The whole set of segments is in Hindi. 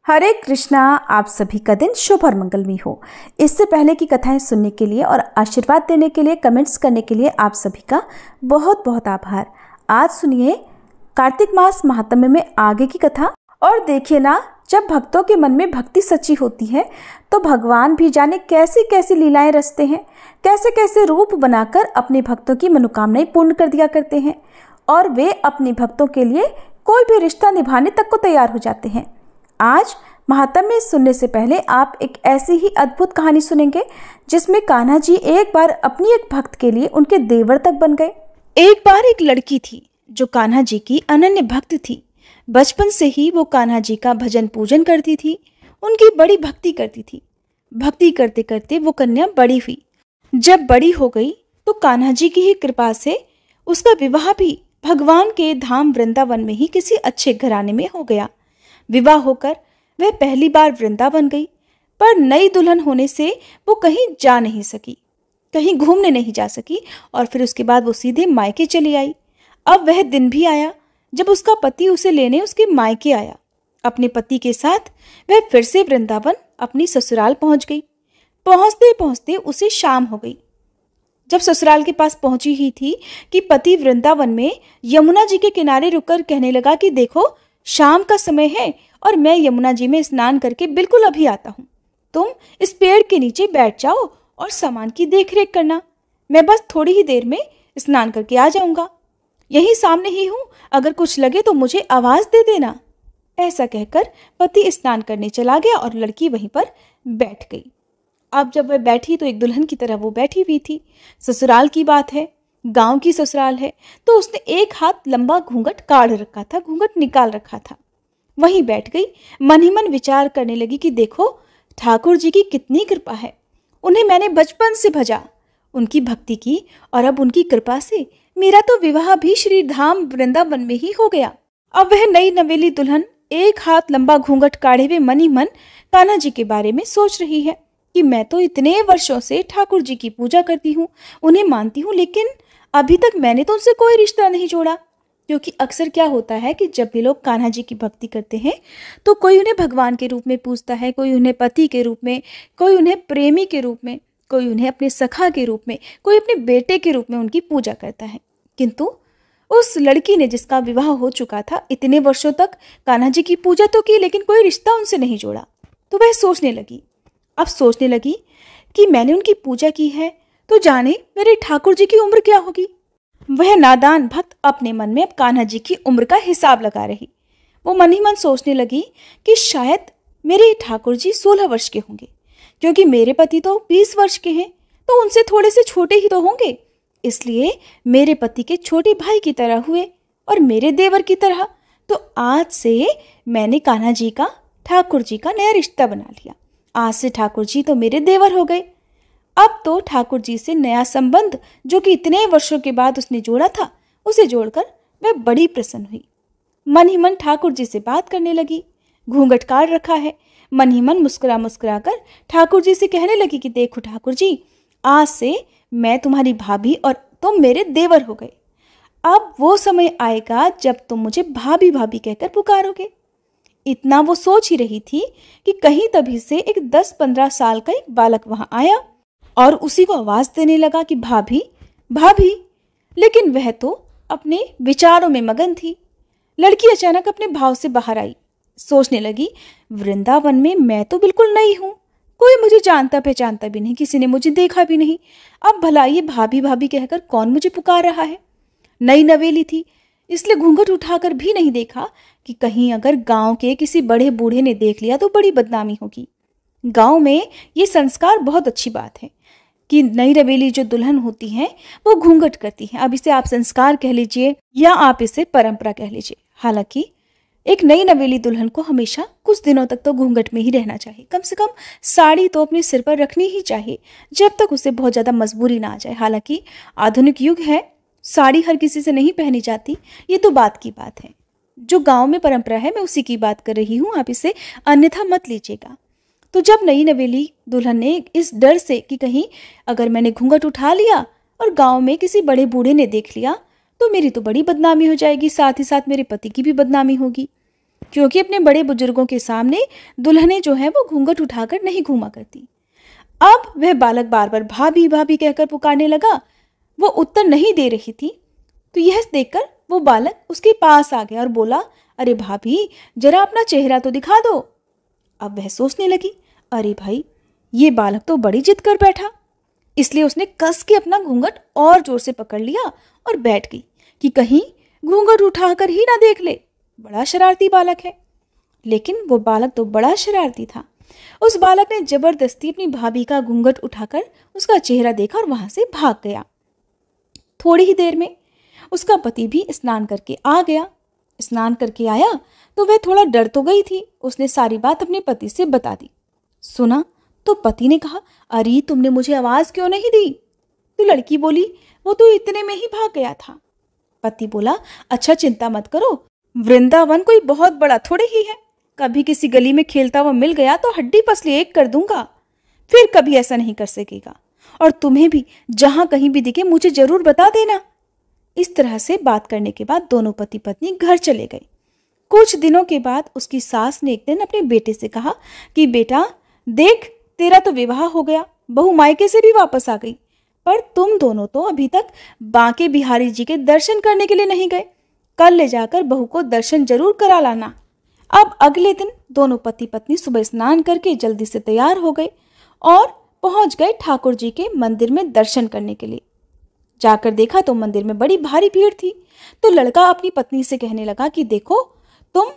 हरे कृष्णा। आप सभी का दिन शुभ और मंगलमय हो। इससे पहले की कथाएं सुनने के लिए और आशीर्वाद देने के लिए, कमेंट्स करने के लिए आप सभी का बहुत बहुत आभार। आज सुनिए कार्तिक मास महात्म्य में आगे की कथा। और देखिए ना, जब भक्तों के मन में भक्ति सच्ची होती है तो भगवान भी जाने कैसी कैसी लीलाएं रचते हैं, कैसे कैसे रूप बनाकर अपने भक्तों की मनोकामनाएं पूर्ण कर दिया करते हैं और वे अपने भक्तों के लिए कोई भी रिश्ता निभाने तक को तैयार हो जाते हैं। आज महात्म्य सुनने से पहले आप एक ऐसी ही अद्भुत कहानी सुनेंगे जिसमें कान्हा जी एक बार अपनी एक भक्त के लिए उनके देवर तक बन गए। एक बार एक लड़की थी जो कान्हा जी की अनन्य भक्त थी। बचपन से ही वो कान्हा जी का भजन पूजन करती थी, उनकी बड़ी भक्ति करती थी। भक्ति करते करते वो कन्या बड़ी हुई। जब बड़ी हो गई तो कान्हा जी की ही कृपा से उसका विवाह भी भगवान के धाम वृंदावन में ही किसी अच्छे घराने में हो गया। विवाह होकर वह पहली बार वृंदावन गई, पर नई दुल्हन होने से वो कहीं जा नहीं सकी, कहीं घूमने नहीं जा सकी और फिर उसके बाद वो सीधे मायके चली आई। अब वह दिन भी आया जब उसका पति उसे लेने उसके मायके आया। अपने पति के साथ वह फिर से वृंदावन अपनी ससुराल पहुंच गई। पहुंचते पहुंचते उसे शाम हो गई। जब ससुराल के पास पहुंची ही थी कि पति वृंदावन में यमुना जी के किनारे रुककर कहने लगा कि देखो, शाम का समय है और मैं यमुना जी में स्नान करके बिल्कुल अभी आता हूँ। तुम इस पेड़ के नीचे बैठ जाओ और सामान की देखरेख करना। मैं बस थोड़ी ही देर में स्नान करके आ जाऊंगा। यही सामने ही हूँ, अगर कुछ लगे तो मुझे आवाज दे देना। ऐसा कहकर पति स्नान करने चला गया और लड़की वहीं पर बैठ गई। अब जब वह बैठी तो एक दुल्हन की तरह वो बैठी हुई थी। ससुराल की बात है, गांव की ससुराल है, तो उसने एक हाथ लंबा घूंघट काढ़ रखा था, घूंघट निकाल रखा था। वहीं बैठ गई, मन ही मन विचार करने लगी कि देखो, ठाकुर जी की कितनी कृपा है। उन्हें मैंने बचपन से भजा, उनकी भक्ति की और अब उनकी कृपा से मेरा तो विवाह भी श्री धाम वृंदावन में ही हो गया। अब वह नई नवेली दुल्हन एक हाथ लंबा घूंघट काढ़े हुए मन ही मन कान्हा जी के बारे में सोच रही है कि मैं तो इतने वर्षों से ठाकुर जी की पूजा करती हूँ, उन्हें मानती हूँ, लेकिन अभी तक मैंने तो उनसे कोई रिश्ता नहीं जोड़ा। क्योंकि अक्सर क्या होता है कि जब भी लोग कान्हा जी की भक्ति करते हैं तो कोई उन्हें भगवान के रूप में पूजता है, कोई उन्हें पति के रूप में, कोई उन्हें प्रेमी के रूप में, कोई उन्हें अपने सखा के रूप में, कोई अपने बेटे के रूप में उनकी पूजा करता है। किंतु उस लड़की ने, जिसका विवाह हो चुका था, इतने वर्षों तक कान्हा जी की पूजा तो की लेकिन कोई रिश्ता उनसे नहीं जोड़ा। तो वह सोचने लगी कि मैंने उनकी पूजा की है तो जाने मेरे ठाकुर जी की उम्र क्या होगी। वह नादान भक्त अपने मन में अब कान्हा जी की उम्र का हिसाब लगा रही। वो मन ही मन सोचने लगी कि शायद मेरे ठाकुर जी 16 वर्ष के होंगे, क्योंकि मेरे पति तो 20 वर्ष के हैं, तो उनसे थोड़े से छोटे ही तो होंगे। इसलिए मेरे पति के छोटे भाई की तरह हुए और मेरे देवर की तरह। तो आज से मैंने कान्हा जी का, ठाकुर जी का नया रिश्ता बना लिया। आज से ठाकुर जी तो मेरे देवर हो गए। अब तो ठाकुर जी से नया संबंध, जो कि इतने वर्षों के बाद उसने जोड़ा था, उसे जोड़कर वह बड़ी प्रसन्न हुई। मन ही मन ठाकुर जी से बात करने लगी। घूंघट काढ़ रखा है, मन ही मन मुस्कुरा मुस्कुरा कर ठाकुर जी से कहने लगी कि देखो ठाकुर जी, आज से मैं तुम्हारी भाभी और तुम मेरे देवर हो गए। अब वो समय आएगा जब तुम मुझे भाभी भाभी कहकर पुकारोगे। इतना वो सोच ही रही थी कि कहीं तभी से एक 10-15 साल का एक बालक वहां आया और उसी को आवाज देने लगा कि भाभी भाभी। लेकिन वह तो अपने विचारों में मगन थी। लड़की अचानक अपने भाव से बाहर आई। सोचने लगी, वृंदावन में मैं तो बिल्कुल नई हूं, कोई मुझे जानता पहचानता भी नहीं, किसी ने मुझे देखा भी नहीं। अब भला ये भाभी भाभी कहकर कौन मुझे पुकार रहा है। नई नवेली थी, इसलिए घूंघट उठाकर भी नहीं देखा कि कहीं अगर गांव के किसी बड़े बूढ़े ने देख लिया तो बड़ी बदनामी होगी। गांव में ये संस्कार बहुत अच्छी बात है कि नई नवेली जो दुल्हन होती हैं वो घूंघट करती हैं। अब इसे आप संस्कार कह लीजिए या आप इसे परंपरा कह लीजिए। हालांकि एक नई नवेली दुल्हन को हमेशा कुछ दिनों तक तो घूंघट में ही रहना चाहिए। कम से कम साड़ी तो अपने सिर पर रखनी ही चाहिए, जब तक उसे बहुत ज़्यादा मजबूरी ना आ जाए। हालांकि आधुनिक युग है, साड़ी हर किसी से नहीं पहनी जाती, ये तो बात की बात है। जो गांव में परंपरा है मैं उसी की बात कर रही हूँ, आप इसे अन्यथा मत लीजिएगा। तो जब नई नवेली दुल्हन ने इस डर से कि कहीं अगर मैंने घूंघट उठा लिया और गांव में किसी बड़े बूढ़े ने देख लिया तो मेरी तो बड़ी बदनामी हो जाएगी, साथ ही साथ मेरे पति की भी बदनामी होगी, क्योंकि अपने बड़े बुजुर्गों के सामने दुल्हनें जो है वो घूंघट उठाकर नहीं घूमा करती। अब वह बालक बार बार भाभी भाभी कहकर पुकारने लगा। वो उत्तर नहीं दे रही थी, तो यह देखकर वो बालक उसके पास आ गया और बोला, अरे भाभी, जरा अपना चेहरा तो दिखा दो। अब वह सोचने लगी, अरे भाई, ये बालक तो बड़ी जिद कर बैठा। इसलिए उसने कस के अपना घूंघट और जोर से पकड़ लिया और बैठ गई कि कहीं घूंघट उठाकर ही ना देख ले। बड़ा शरारती बालक है। लेकिन वो बालक तो बड़ा शरारती था। उस बालक ने जबरदस्ती अपनी भाभी का घूंघट उठाकर उसका चेहरा देखा और वहां से भाग गया। थोड़ी ही देर में उसका पति भी स्नान करके आ गया। स्नान करके आया तो वह थोड़ा डर तो गई थी। उसने सारी बात अपने पति से बता दी। सुना तो पति ने कहा, अरे तुमने मुझे आवाज क्यों नहीं दी? तो लड़की बोली, वो तो इतने में ही भाग गया था। पति बोला, अच्छा चिंता मत करो, वृंदावन कोई बहुत बड़ा थोड़े ही है। कभी किसी गली में खेलता हुआ मिल गया तो हड्डी पसली एक कर दूंगा, फिर कभी ऐसा नहीं कर सकेगा। और तुम्हें भी जहां कहीं भी दिखे मुझे जरूर बता देना। इस तरह से बात करने के बाद दोनों पति पत्नी घर चले गए। कुछ दिनों के बाद उसकी सास ने एक दिन अपने बेटे से कहा कि बेटा देख, तेरा तो विवाह हो गया, बहू मायके से भी वापस आ गई, पर तुम दोनों तो अभी तक बांके बिहारी जी के दर्शन करने के लिए नहीं गए। कल ले जाकर बहू को दर्शन जरूर करा लाना। अब अगले दिन दोनों पति पत्नी सुबह स्नान करके जल्दी से तैयार हो गए और पहुंच गए ठाकुर जी के मंदिर में दर्शन करने के लिए। जाकर देखा तो मंदिर में बड़ी भारी भीड़ थी। तो लड़का अपनी पत्नी से कहने लगा कि देखो, तुम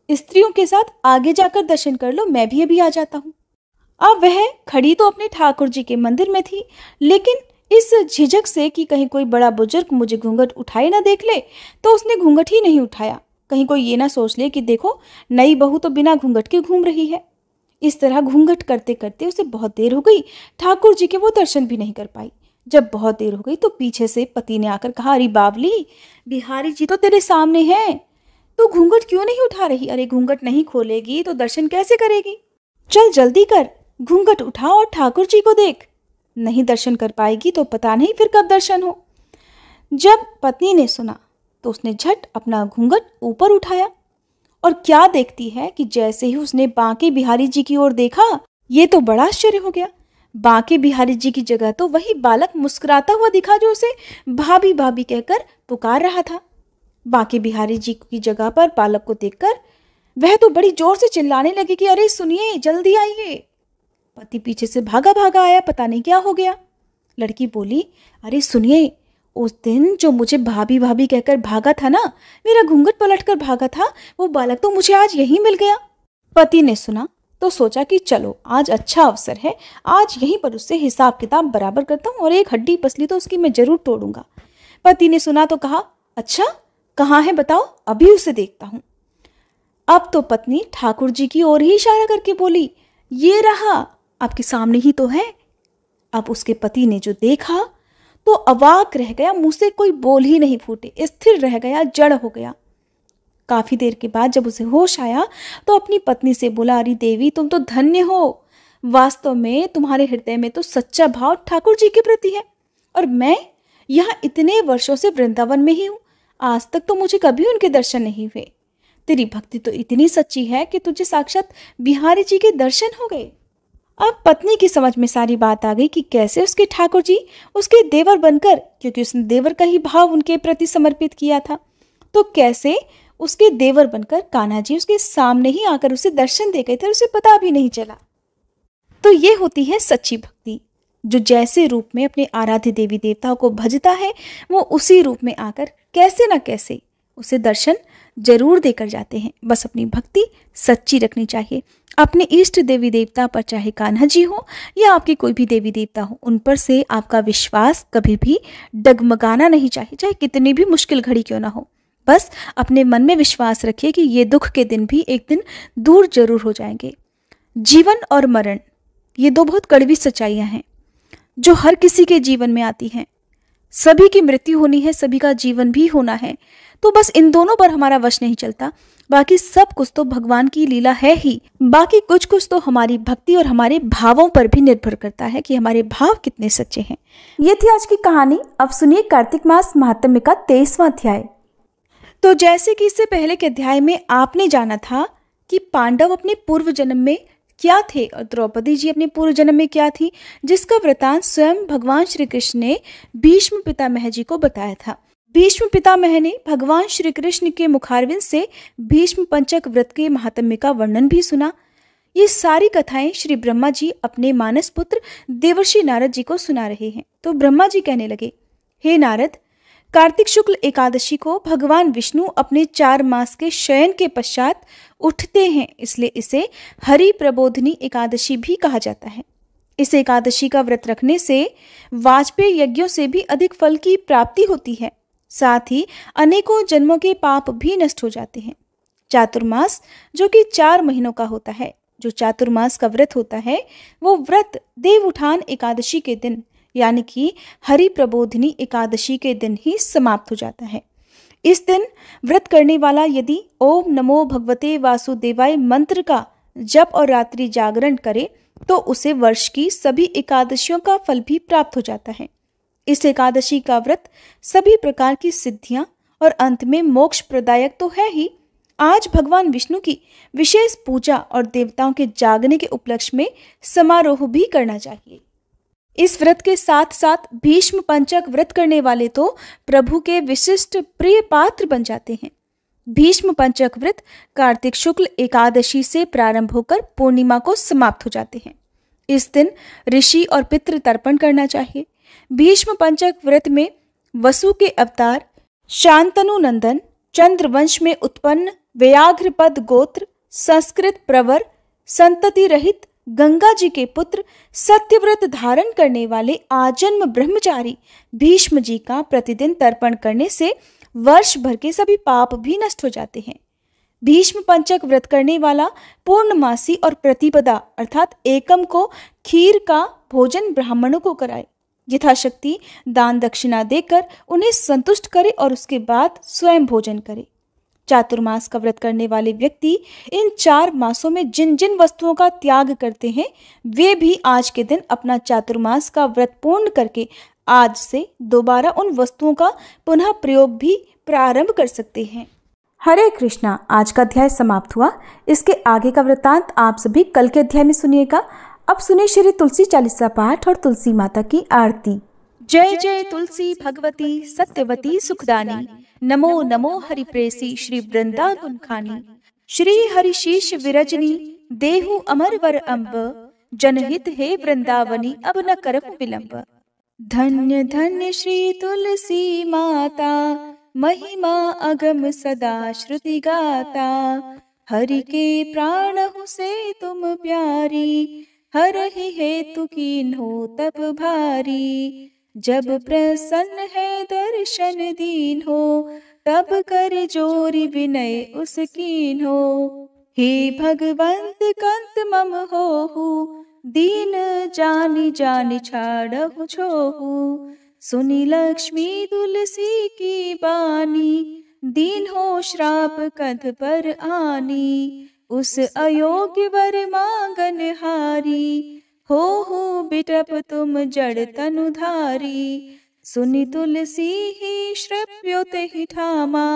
स्त्रियों के साथ आगे जाकर दर्शन कर लो, मैं भी अभी आ जाता हूँ। अब वह खड़ी तो अपने ठाकुर जी के मंदिर में थी, लेकिन इस झिझक से कि कहीं कोई बड़ा बुजुर्ग मुझे घूंघट उठाए ना देख ले, तो उसने घूंघट ही नहीं उठाया। कहीं कोई ये ना सोच ले कि देखो, नई बहू तो बिना घूंघट के घूम रही है। इस तरह घूंघट करते करते उसे बहुत देर हो गई। ठाकुर जी के वो दर्शन भी नहीं कर पाई। जब बहुत देर हो गई तो पीछे से पति ने आकर कहा, अरे बावली, बिहारी जी तो तेरे सामने हैं, तू घूंघट क्यों नहीं उठा रही? अरे घूंघट नहीं खोलेगी तो दर्शन कैसे करेगी? चल जल्दी कर, घूंघट उठा और ठाकुर जी को देख। नहीं दर्शन कर पाएगी तो पता नहीं फिर कब दर्शन हो। जब पत्नी ने सुना तो उसने झट अपना घूंघट ऊपर उठाया और क्या देखती है कि जैसे ही उसने बांके बिहारी जी की ओर देखा, ये तो बड़ा आश्चर्य हो गया। बांके बिहारी जी की जगह तो वही बालक मुस्कुराता हुआ दिखा जो उसे भाभी भाभी कहकर पुकार रहा था। बांके बिहारी जी की जगह पर बालक को देखकर वह तो बड़ी जोर से चिल्लाने लगी कि अरे सुनिए, जल्दी आइए। पति पीछे से भागा भागा आया, पता नहीं क्या हो गया। लड़की बोली, अरे सुनिए, उस दिन जो मुझे भाभी भाभी कहकर भागा था ना, मेरा घूंघट पलटकर भागा था, वो बालक तो मुझे आज यहीं मिल गया। पति ने सुना तो सोचा कि चलो आज अच्छा अवसर है, आज यहीं पर उससे हिसाब किताब बराबर करता हूँ और एक हड्डी पसली तो उसकी मैं जरूर तोड़ूंगा। पति ने सुना तो कहा, अच्छा कहाँ है बताओ, अभी उसे देखता हूँ। अब तो पत्नी ठाकुर जी की ओर ही इशारा करके बोली, ये रहा, आपके सामने ही तो है। अब उसके पति ने जो देखा तो अवाक रह गया, मुंह से कोई बोल ही नहीं फूटे, स्थिर रह गया, जड़ हो गया। काफी देर के बाद जब उसे होश आया तो अपनी पत्नी से बोला, अरे देवी, तुम तो धन्य हो, वास्तव में तुम्हारे हृदय में तो सच्चा भाव ठाकुर जी के प्रति है, और मैं यहाँ इतने वर्षों से वृंदावन में ही हूँ, आज तक तो मुझे कभी उनके दर्शन नहीं हुए। तेरी भक्ति तो इतनी सच्ची है कि तुझे साक्षात बिहारी जी के दर्शन हो गए। अब पत्नी की समझ में सारी बात आ गई कि कैसे उसके ठाकुर जी उसके देवर बनकर, क्योंकि उसने देवर का ही भाव उनके प्रति समर्पित किया था, तो कैसे उसके देवर बनकर कान्हा जी उसके सामने ही आकर उसे दर्शन दे गए थे, उसे पता भी नहीं चला। तो ये होती है सच्ची भक्ति, जो जैसे रूप में अपने आराध्य देवी देवताओं को भजता है, वो उसी रूप में आकर कैसे न कैसे उसे दर्शन जरूर देकर जाते हैं। बस अपनी भक्ति सच्ची रखनी चाहिए। अपने इष्ट देवी देवता पर, चाहे कान्हा जी हो या आपके कोई भी देवी देवता हो, उन पर से आपका विश्वास कभी भी डगमगाना नहीं चाहिए, चाहे कितनी भी मुश्किल घड़ी क्यों ना हो। बस अपने मन में विश्वास रखिए कि ये दुख के दिन भी एक दिन दूर जरूर हो जाएंगे। जीवन और मरण, ये दो बहुत कड़वी सच्चाइयां हैं जो हर किसी के जीवन में आती हैं। सभी की मृत्यु होनी है, सभी का जीवन भी होना है, तो बस इन दोनों पर हमारा वश नहीं चलता। बाकी सब कुछ तो भगवान की लीला है ही। बाकी कुछ कुछ तो हमारी भक्ति और हमारे भावों पर भी निर्भर करता है कि हमारे भाव कितने सच्चे हैं। ये थी आज की कहानी। अब सुनिए कार्तिक मास महात्म्य का 23वां अध्याय। तो जैसे कि इससे पहले के अध्याय में आपने जाना था कि पांडव अपने पूर्व जन्म में क्या थे और द्रौपदी जी अपने पूर्व जन्म में क्या थी, जिसका वृतांत स्वयं भगवान श्री कृष्ण ने भीष्म पितामह जी को बताया था। भीष्म पितामह ने भगवान श्री कृष्ण के मुखारविंद से भीष्म पंचक व्रत के महात्म्य का वर्णन भी सुना। ये सारी कथाएं श्री ब्रह्मा जी अपने मानस पुत्र देवर्षि नारद जी को सुना रहे हैं। तो ब्रह्मा जी कहने लगे, हे नारद, कार्तिक शुक्ल एकादशी को भगवान विष्णु अपने 4 मास के शयन के पश्चात उठते हैं, इसलिए इसे हरि प्रबोधिनी एकादशी भी कहा जाता है। इस एकादशी का व्रत रखने से वाजपेय यज्ञों से भी अधिक फल की प्राप्ति होती है। साथ ही अनेकों जन्मों के पाप भी नष्ट हो जाते हैं। चातुर्मास जो कि 4 महीनों का होता है, जो चातुर्मास का व्रत होता है, वो व्रत देव उठान एकादशी के दिन यानी कि हरि प्रबोधिनी एकादशी के दिन ही समाप्त हो जाता है। इस दिन व्रत करने वाला यदि ओम नमो भगवते वासुदेवाय मंत्र का जप और रात्रि जागरण करे तो उसे वर्ष की सभी एकादशियों का फल भी प्राप्त हो जाता है। इस एकादशी का व्रत सभी प्रकार की सिद्धियां और अंत में मोक्ष प्रदायक तो है ही, आज भगवान विष्णु की विशेष पूजा और देवताओं के जागने के उपलक्ष्य में समारोह भी करना चाहिए। इस व्रत के साथ साथ भीष्म पंचक व्रत करने वाले तो प्रभु के विशिष्ट प्रिय पात्र बन जाते हैं। भीष्म पंचक व्रत कार्तिक शुक्ल एकादशी से प्रारंभ होकर पूर्णिमा को समाप्त हो जाते हैं। इस दिन ऋषि और पितृ तर्पण करना चाहिए। भीष्म पंचक व्रत में वसु के अवतार शांतनु नंदन, चंद्रवंश में उत्पन्न व्याघ्रपद गोत्र, संस्कृत प्रवर, संतति रहित गंगा जी के पुत्र, सत्यव्रत धारण करने वाले आजन्म ब्रह्मचारी भीष्म जी का प्रतिदिन तर्पण करने से वर्ष भर के सभी पाप भी नष्ट हो जाते हैं। भीष्म पंचक व्रत करने वाला पूर्णमासी और प्रतिपदा अर्थात एकम को खीर का भोजन ब्राह्मणों को कराए, यथाशक्ति दान दक्षिणा देकर उन्हें संतुष्ट करे और उसके बाद स्वयं भोजन करे। चातुर्मास का व्रत करने वाले व्यक्ति इन 4 मासों में जिन जिन वस्तुओं का त्याग करते हैं वे भी आज के दिन अपना चातुर्मास का व्रत पूर्ण करके आज से दोबारा उन वस्तुओं का पुनः प्रयोग भी प्रारंभ कर सकते हैं। हरे कृष्णा। आज का अध्याय समाप्त हुआ। इसके आगे का वृतांत आप सभी कल के अध्याय में सुनिएगा। अब सुनिए श्री तुलसी चालीसा पाठ और तुलसी माता की आरती। जय जय तुलसी भगवती सत्यवती सुखदानी, नमो नमो हरिप्रेसी श्री वृंदा गुणखानी। श्री हरिशीष विरजनी देहु अमर वर अम्ब, जनहित हे वृंदावनी अब न करहु विलंब। धन्य धन्य श्री तुलसी माता, महिमा अगम सदा श्रुति गाता। हरि के प्राणहु से तुम प्यारी, हरहि हेतु कीन्हो तप भारी। जब प्रसन्न है दर्शन दीन हो, तब कर जोरी विनय उस कीन हो। हे भगवंत कंत मम होहु, दीन जानि जानि छाड़हु छोहु। सुनी लक्ष्मी तुलसी की बानी, दीन हो श्राप कंध पर आनी। उस अयोग्य वर मांगन हारी, हो बिटप तुम जड़ तनुधारी। सुनि तुलसी ही श्रव्यो तेहि ठामा,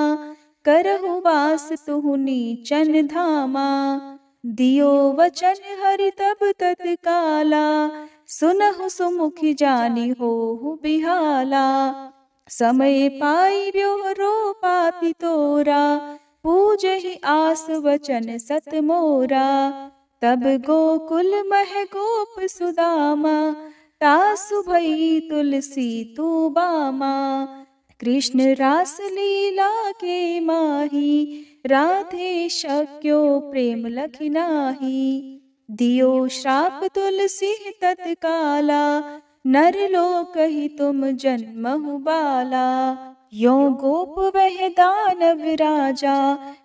करहु वास तुहु नीचन धामा। दियो वचन हरि तब तत्काला, सुनहु सुमुखी जानी होहु बिहाला। समय पाई ब्योहरो पापी तोरा, पूजहि आस वचन सत मोरा। तब गोकुल मह गोप सुदामा, तासु भई तुलसी तू बामा। कृष्ण रास लीला के माही, राधे शक्यो प्रेम लखि नाही। दियो श्राप तुलसी तत्काला, नर लोक ही तुम जन्महु बाला। यो गोप वह दानव राजा,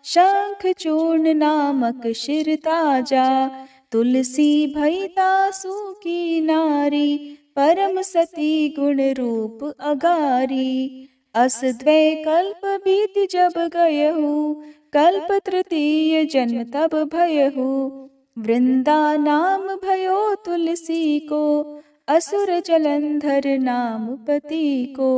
शंख चूर्ण नामक शिर ताजा। तुलसी भई तासु की नारी, परम सती गुण रूप अगारी। अस द्वै कल्प बीत जब गयहु, कल्प तृतीय जन्म तब भयहु। वृंदा नाम भयो तुलसी को, असुर जलंधर नाम पति को।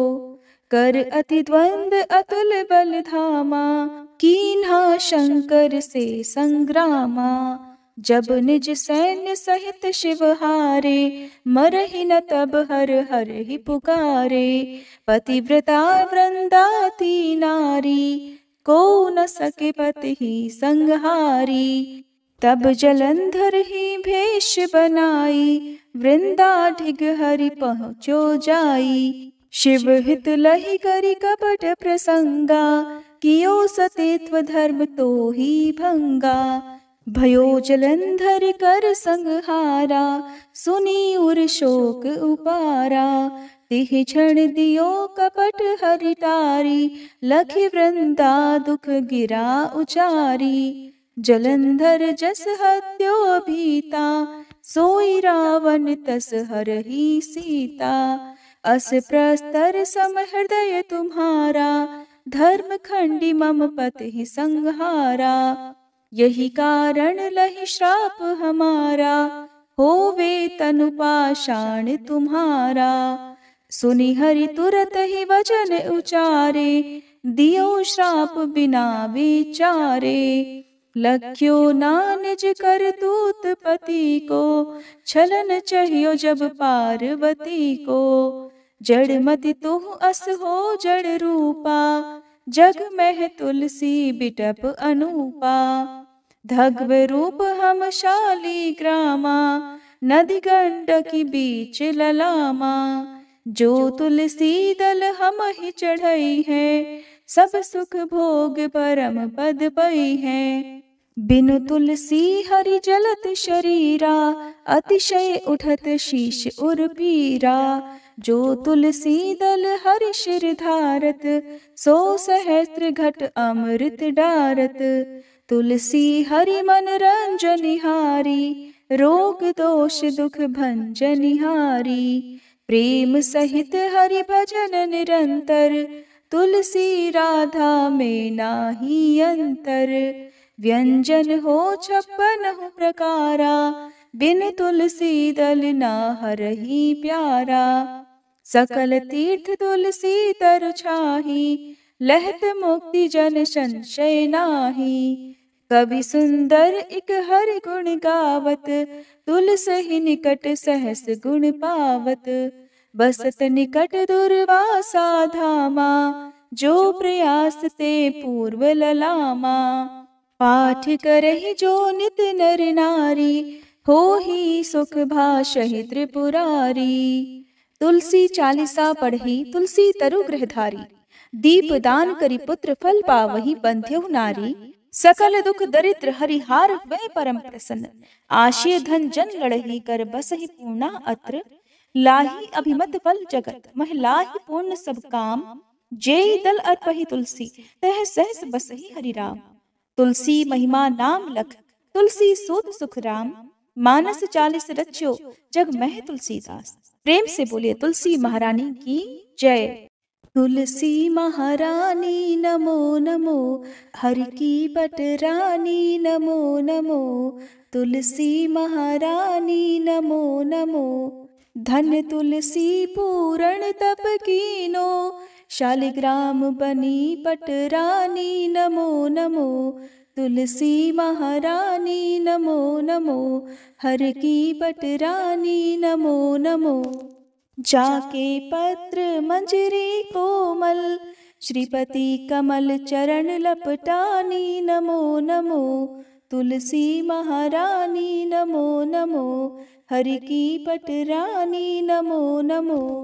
कर अति द्वंद अतुल बल धामा, कीन्हा शंकर से संग्रामा। जब निज सैन्य सहित शिव हारे, मरहि न तब हर हर ही पुकारे। पतिव्रता वृंदाती नारी, को न सके पति ही संहारी। तब जलंधर ही भेष बनाई, वृंदाढिग हरि पहुँचो जाई। शिव हित लहि करि कपट प्रसंगा, कियो सतेत्व धर्म तो ही भंगा। भयो जलंधर कर संहारा, सुनी उर शोक उपारा। तिह क्षण दियो कपट हरि टारी, लखि वृंदा दुख गिरा उचारी। जलंधर जस हत्यो भीता, सोई रावण तस हरहि सीता। अस प्रस्तर सम हृदय तुम्हारा, धर्म खंडी मम पति संहारा। यही कारण लहि श्राप हमारा, होवे तनु पाषाण तुम्हारा। सुनि हरि तुरत ही वचन उचारे, दियो श्राप बिना विचारे। लख्यो ना निज करतूत पति को, छलन चाहियो जब पार्वती को। जड़ मति तुह अस हो जड़ रूपा, जग में तुलसी बिटप अनूपा। धग्व रूप हम शाली ग्रामा, नदी गंडकी बीच ललामा। जो तुलसी दल हम ही चढ़ई है, सब सुख भोग परम पद पई है। बिनु तुलसी हरि जलत शरीरा, अतिशय उठत शीश उर पीरा। जो तुलसी दल हरि शिर धारत, सो सहस्त्र घट अमृत डारत। तुलसी हरि मन रंजनिहारी, रोग दोष दुख भंजनिहारी। प्रेम सहित हरि भजन निरंतर, तुलसी राधा में नाही अंतर। व्यंजन हो 56 प्रकारा, बिन तुलसी दल ना हरहि प्यारा। सकल तीर्थ तुलसी तर छाही, लहत मुक्ति जन संशय नाही। कवि सुंदर इक हरि गुण गावत, तुलसी निकट सहस गुण पावत। बसत निकट दुर्वासा धामा, जो प्रयास ते पूर्व ललामा। पाठ करहि जो नित नर नारी, होहि सुख भाषहि त्रिपुरारी। तुलसी चालीसा पढ़ी तुलसी तरु गृहधारी, दीप दान करि पुत्र फल पावहि बंध्यहु नारी। सकल दुख दरिद्र हरिहार हुए परम प्रसन्न, आशीय धन जन लड़ही कर बसहि पूर्णा अत्र। लाही अभिमत फल जगत, मह लाही पूर्ण सब काम। जेहि दल अर्पहि तुलसी, तह सहस बसहि हरि राम। तुलसी महिमा नाम लख, तुलसी सूत सुख राम। मानस 40 रच्यो, जग मह तुलसीदास। प्रेम से बोलिए तुलसी महारानी की जय। तुलसी महारानी नमो नमो, हरि की बटरानी नमो नमो। तुलसी महारानी नमो नमो, धन तुलसी पूरण तप कीनो। शालिग्राम बनी पटरानी नमो नमो। तुलसी महारानी नमो नमो, हर की बटरानी नमो नमो। जाके पत्र मंजरी कोमल, श्रीपति कमल चरण लपटानी नमो नमो। तुलसी महारानी नमो नमो, हरि की पटरानी नमो नमो।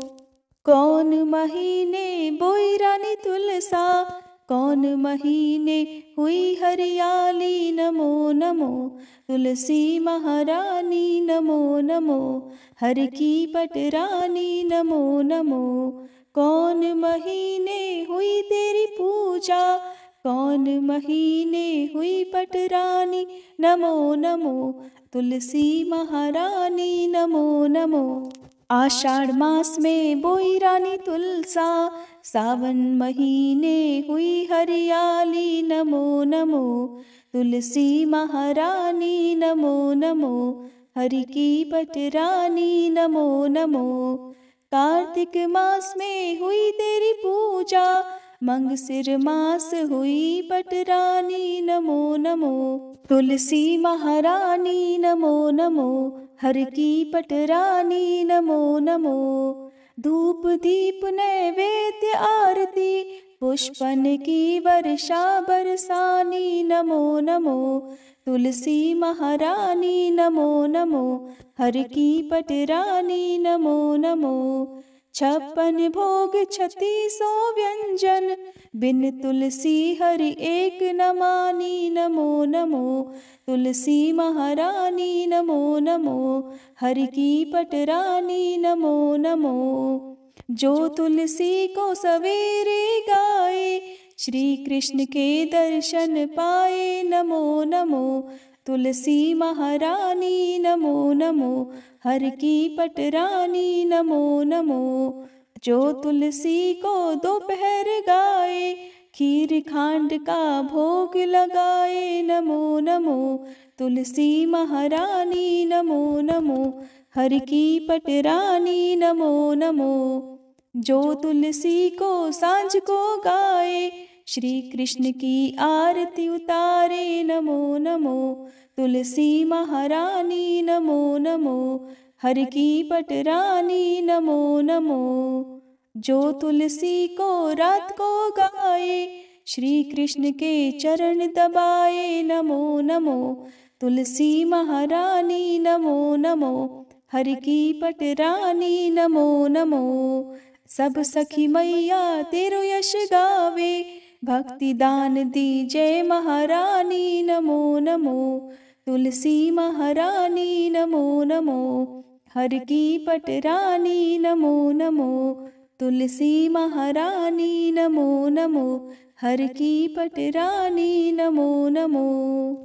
कौन महीने बोई रानी तुलसा, कौन महीने हुई हरियाली नमो नमो। तुलसी महारानी नमो नमो, हर की पटरानी नमो नमो। कौन महीने हुई तेरी पूजा, कौन महीने हुई पटरानी नमो नमो। तुलसी महारानी नमो नमो। आषाढ़ मास में बोई रानी तुलसा, सावन महीने हुई हरियाली नमो नमो। तुलसी महारानी नमो नमो, हरि की पटरानी नमो नमो। कार्तिक मास में हुई तेरी पूजा, मंगसिर मास हुई पटरानी, नमो नमो। तुलसी महारानी नमो नमो, हर की पटरानी नमो नमो। धूप दीप नैवेद्य आरती, पुष्पन की वर्षा बरसानी, नमो नमो। तुलसी महारानी नमो नमो, हर की पटरानी नमो नमो। 56 भोग 36 व्यंजन, बिन तुलसी हरि एक न मानी, नमो नमो। तुलसी महारानी नमो नमो, हरि की पटरानी नमो नमो। जो तुलसी को सवेरे गाए, श्री कृष्ण के दर्शन पाए, नमो नमो। तुलसी महारानी नमो नमो, हर की पटरानी नमो नमो। जो तुलसी को दोपहर गाए, खीर खांड का भोग लगाए, नमो नमो। तुलसी महारानी नमो नमो, हर की पटरानी नमो नमो। जो तुलसी को सांझ को गाए, श्री कृष्ण की आरती उतारे, नमो नमो। तुलसी महारानी नमो नमो, हर की पटरानी नमो नमो। जो तुलसी को रात को गाए, श्री कृष्ण के चरण दबाए, नमो नमो। तुलसी महारानी नमो नमो, हर की पटरानी नमो नमो। सब सखी मैया तेरो यश गावे, भक्ति दान दी जय महारानी, नमो नमो। तुलसी महारानी नमो नमो, हर की पटरानी नमो नमो। तुलसी महारानी नमो नमो, हर की पटरानी नमो नमो।